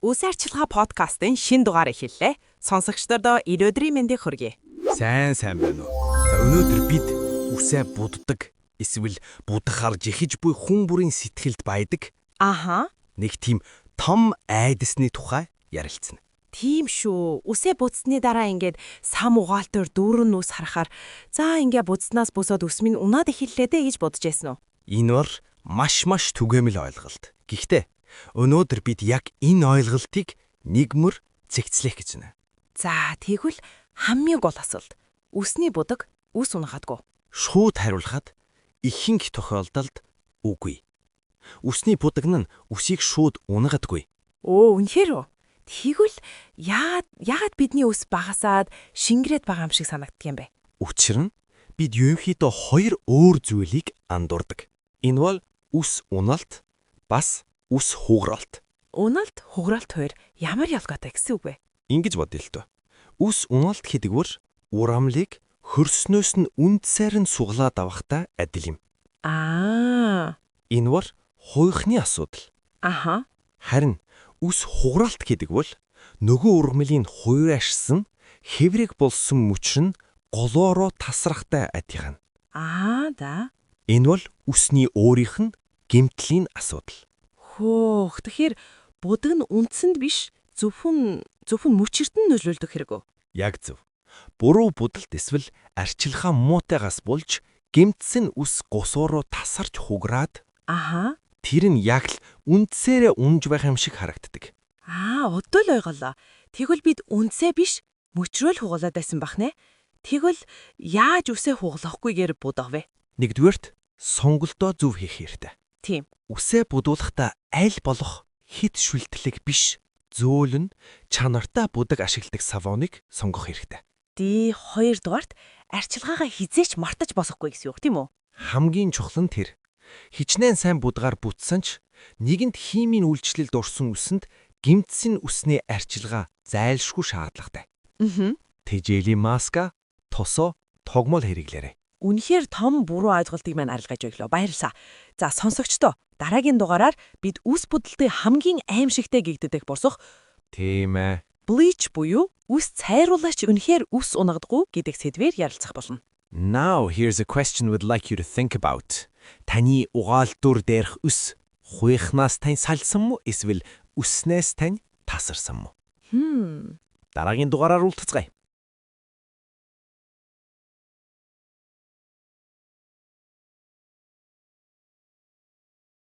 Үс арчилгаа подкастын шин дугаар эхэллээ. Сонсогчдодоо өдрийн мэндийг хүргэе. Сайн байна уу? За өнөөдөр бид үсээ буддаг, эсвэл будахаар жихэж буй хүн бүрийн сэтгэлд баядаг Аха. нэг тийм том айдасны тухай ярилцсан. Тийм шүү. Үсээ буцсны дараа ингээд сам угаалтаар дүүрэн нүс харахаар за ингээ буцснаас босоод үс минь унаад эхэллээ дээ гэж бодож байсан уу? Энэ бол маш түгээмэл ойлголт. Гэхдээ өнөөдөр бид яг энэ ойлголтыг нэгмөр цэгцлэх гэж байна. За тэгвэл хамгийн гол асуулт. Үсний будаг үс унаахадгүй. Шууд хариулахад ихэнх тохиолдолд үгүй. Үсний будаг нь үсийг шууд унгадаггүй. Үнэхээр үү? Тэгвэл яагаад бидний үс багасаад шингэрээд байгаа юм шиг санагддаг юм бэ? Учир нь бид ерөнхийдөө хоёр өөр зүйлийг андуурдаг. Энэ бол үс уналт бас үс хугаралт. Уналт, хугаралт хоёр ямар ялгаатай гэсэн үг вэ? Ингэж бодъё л дөө. Үс уналт гэдэг бүр урамлыг хөрснөөс нь үндсээр нь суглаад авахтай адил юм. Энэ бол хуйхны асуудал. Аха. Харин үс хугаралт гэдэг бол нөгөө ургамлын хуйраашсан хэврэг болсон мөчр нь голоороо тасрахтай адилхан. Да. Энэ бол үсний өөрийнх нь гэмтлийн асуудал. Тэгэхээр будаг нь үндсэнд биш зөвхөн мөчөрт нь нөлөөлдөг хэрэг үү? Яг зөв. Буруу будалт эсвэл арчилгаа муутайгаас болж гэмтсэн үс гусууруу тасарч хугараад Аха. тэр нь яг л үндсээрээ унж байх юм шиг харагддаг. Одоо л ойлголоо. Тэгвэл бид үндсээ биш мөчрөөл хугалаад байсан бах нэ. Тэгвэл яаж үсээ хугалахгүйгээр будах вэ? Нэгдүгээрт сонголтоо зөв хийх хэрэгтэй. Тийм. Үсээ будуулахдаа аль болох хит шүлтлэг биш, зөөлөн чанартай будаг ашигладаг савоныг сонгох хэрэгтэй. Хоёрдугаарт арчилгаагаа хизээч мартаж босохгүй гэсэн үг тийм үү? Хамгийн чухал нь тэр. Хичнээн сайн будгаар бүтсэн ч нэгэнт химийн үйлчлэлд орсон үсэнд гэмтсэн үсний арчилгаа зайлшгүй шаардлагатай. Тэжээлийн маска, тосоо, тогмол хэрэглээрэй. Үнэхээр том буруу ойлголтыг маань арилгаж өглөө. Баярлалаа. За сонсогчдоо дараагийн дугаараар бид үс будалтыг хамгийн аимшигтай гэгддэг босох Тийм ээ. bleach буюу үс цайруулаач үнэхээр үс унагдаггүй гэдэг сэдвээр ярилцах болно. Now here's a question we'd like you to think about. Таны угаалтур дээрх үс хуйхнаас тань салсан мó эсвэл үснээс тань тасарсан мó? Дараагийн дугаараар уулзцгаая.